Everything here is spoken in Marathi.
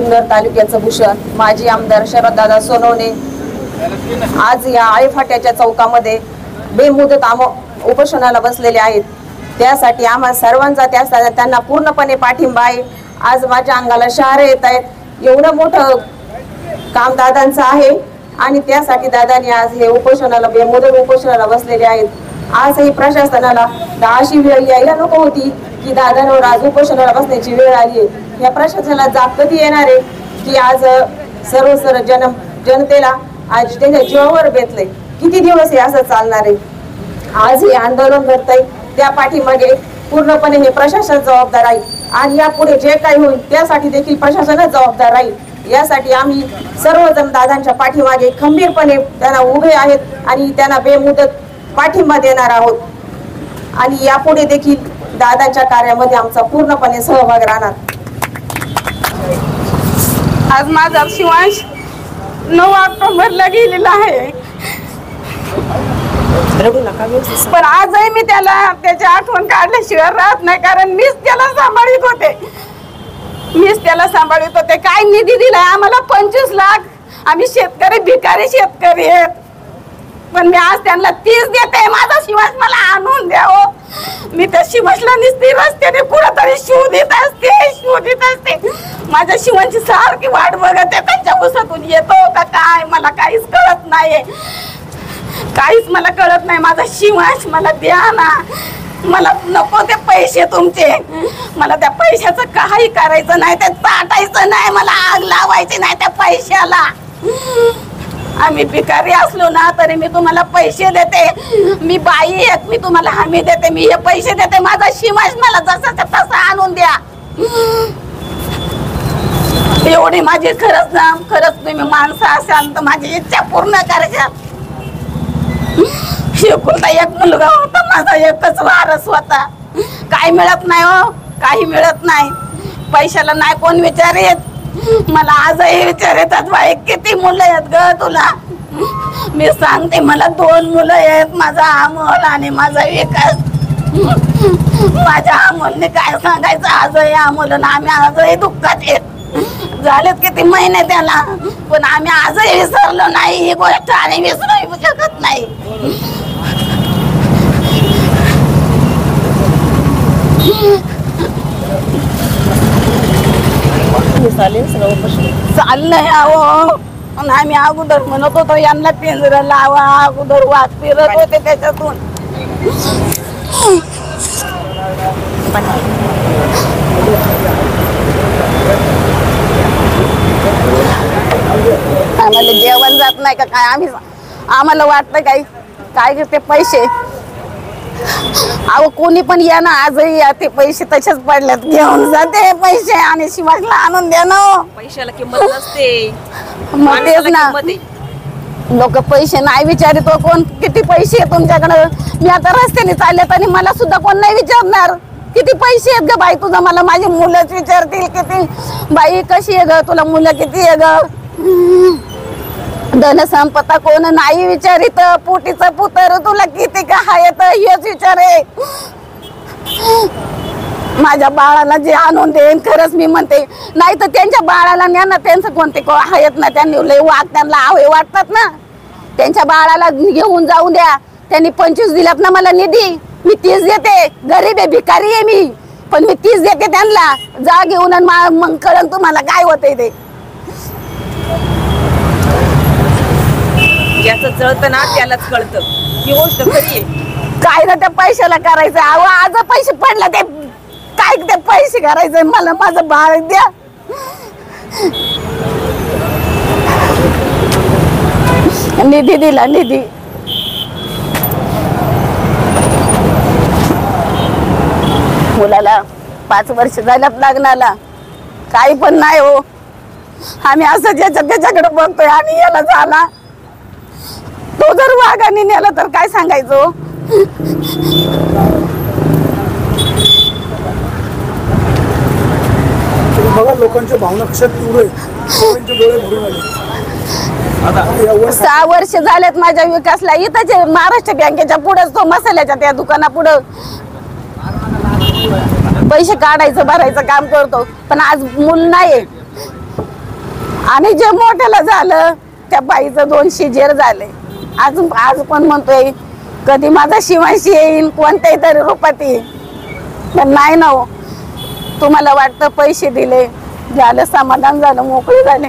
जुन्नर तालुक्याचं भूषण माजी आमदार शरददादा सोनवणे आज या आळेफाट्याच्या चौकामध्ये बेमुदत उपोषणाला बसलेले आहेत। त्यासाठी आम्हा सर्वांचा त्यांना पूर्णपणे पाठिंबा आहे। आज माझ्या अंगाला शहारे येत आहेत। एवढं मोठं काम दादांचं आहे आणि त्यासाठी दादांनी आज हे उपोषणाला बेमुदत उपोषणाला बसलेले आहेत। आजही प्रशासनाला अशी वेळ यायला नको होती की दादांवर आज उपोषणाला बसण्याची वेळ आली आहे। या प्रशासनाला जाग कधी येणार आहे की आज सर्व जनतेला आज त्यांच्या जीवावर बेतले। किती दिवस हे असं चालणार आहे? आज हे आंदोलन करताय त्या पाठीमागे पूर्णपणे हे प्रशासन जबाबदार आहे आणि यापुढे जे काही होईल त्यासाठी देखील प्रशासनच जबाबदार राहील। यासाठी आम्ही सर्वजण दादांच्या पाठीमागे खंबीरपणे त्यांना उभे आहेत आणि त्यांना बेमुदत पाठिंबा देणार आहोत आणि यापुढे देखील दादांच्या कार्यामध्ये आमचा पूर्णपणे सहभाग राहणार। आज माझा शिवांश 9 ऑक्टोबरला गेलेला आहे, पण आजही मी त्याची आठवण काढल्याशिवाय राहत नाही, कारण मीच त्याला सांभाळित होते। काय निधी दिलाय आम्हाला? 25 लाख। आम्ही शेतकरी, भिकारी शेतकरी आहेत, पण मी आज त्यांना 30 देते। माझा शिवांश मला आणून द्यावं। मी त्या शिवांशला नुसती रस्त्याने कुठेतरी शोधित असते। माझ्या शिवांची सारखी वाट बघत आहे, त्यांच्या उसातून येतो का काय मला काहीच कळत नाही, मला कळत नाही। माझा शिवांश मला द्या ना, मला नको ते पैसे तुमचे, मला त्या पैशाचं काही करायचं नाही, ते चाटायचं नाही, मला आग लावायची नाही त्या पैशाला। आम्ही भिकारी असलो ना तरी मी तुम्हाला पैसे देते, मी बाई एक, मी तुम्हाला हमी देते, मी हे पैसे देते। माझा शिवांश मला जसाच्या तसा आणून द्या। एवढी माझी खरंच तुम्ही माणसं असाल तर माझी इच्छा पूर्ण करायच्या। एकुलता एक मुलगा होता, माझा एकच वारस होता। काही मिळत नाही हो, काही मिळत नाही। पैशाला नाही कोण विचारित, मला आजही विचारतात बाई किती मुलं आहेत ग तुला? मी सांगते मला 2 मुलं आहेत, माझा अमोल आणि माझा विकास। माझ्या अमोलने काय सांगायचं, आजही अमोल आम्ही आजही दुःखात आहेत। झालेत किती महिने त्याला, पण आम्ही आजही विसरलो नाही ही गोष्ट आणि विसरू शकत नाही। चाललंय अहो, आम्ही अगोदर म्हणत होतो यांना पिंजरं लावा, अगोदर वाघ फिरत होते त्याच्यातून। आम्हाला जेवण जात नाही का काय? आम्हाला वाटतं काय ते पैसे, अहो कोणी पण या ना, आजही या, ते पैसे तसेच पडलेत, घेऊन जाते पैसे आणि शिवाजीला आणून द्या ना। पैशाला किंमत नसते, मग तेच ना, लोक पैसे नाही विचारित हो, कोण किती पैसे आहे तुमच्याकडे? मी आता रस्त्याने चाललेत आणि मला सुद्धा कोण नाही विचारणार किती पैसे आहेत ग बाई तुझं? मला माझी मुलंच विचारतील किती, बाई कशी आहे ग, तुला मुलं किती आहे ग? धनसंपदा कोण नाही विचारित, पोटीचं पुत्र तुला किती का आहेत हेच विचारे। माझ्या बाळाला जे आणून देईन, खरंच मी म्हणते, नाही तर त्यांच्या बाळाला न्या ना, त्यांचं कोणते आहेत ना, त्यांनी लय त्यांना आवे वाटतात ना, त्यांच्या बाळाला घेऊन जाऊ द्या। त्यांनी 25 दिल्यात ना मला निधी, मी 30 देते। गरीब आहे, भिकारी आहे मी, पण मी 30 देते त्यांना। जा घेऊन मग कळण तुम्हाला काय होतंय ते। याचं जळतं ना त्यालाच कळतं, ही गोष्ट खरी आहे। काय ना त्या पैशाला करायचं? अहो आज पैसे पडले, ते काय ते पैसे करायचंय? मला माझं बाळ द्या। निधी दिला, निधी मुलाला 5 वर्ष झाल्यात लग्नाला, काही पण नाही हो। आम्ही असं त्याच्याकडे बघतोय आणि याला झाला, तो जर वाघाने नेला तर काय सांगायचो? बघा लोकांच्या भावना कशा तीव्र आहेत, डोळे भरून आले। 6 वर्ष झालेत माझ्या विकासला, इथंच महाराष्ट्र बँकेच्या पुढेच तो मसाल्याच्या त्या दुकाना पुढं पैसे काढायचं भरायचं काम करतो, पण आज मूल नाही। आणि जे मोठ्याला झालं त्या बाईचं 2 शिजेर झाले. आज पण म्हणतोय कधी माझा शिवांशी येईन, कोणत्याही तरी रूपात येईल. पण नाही ना हो. तुम्हाला वाटतं पैसे दिले झालं, समाधान झालं, मोकळे झाले.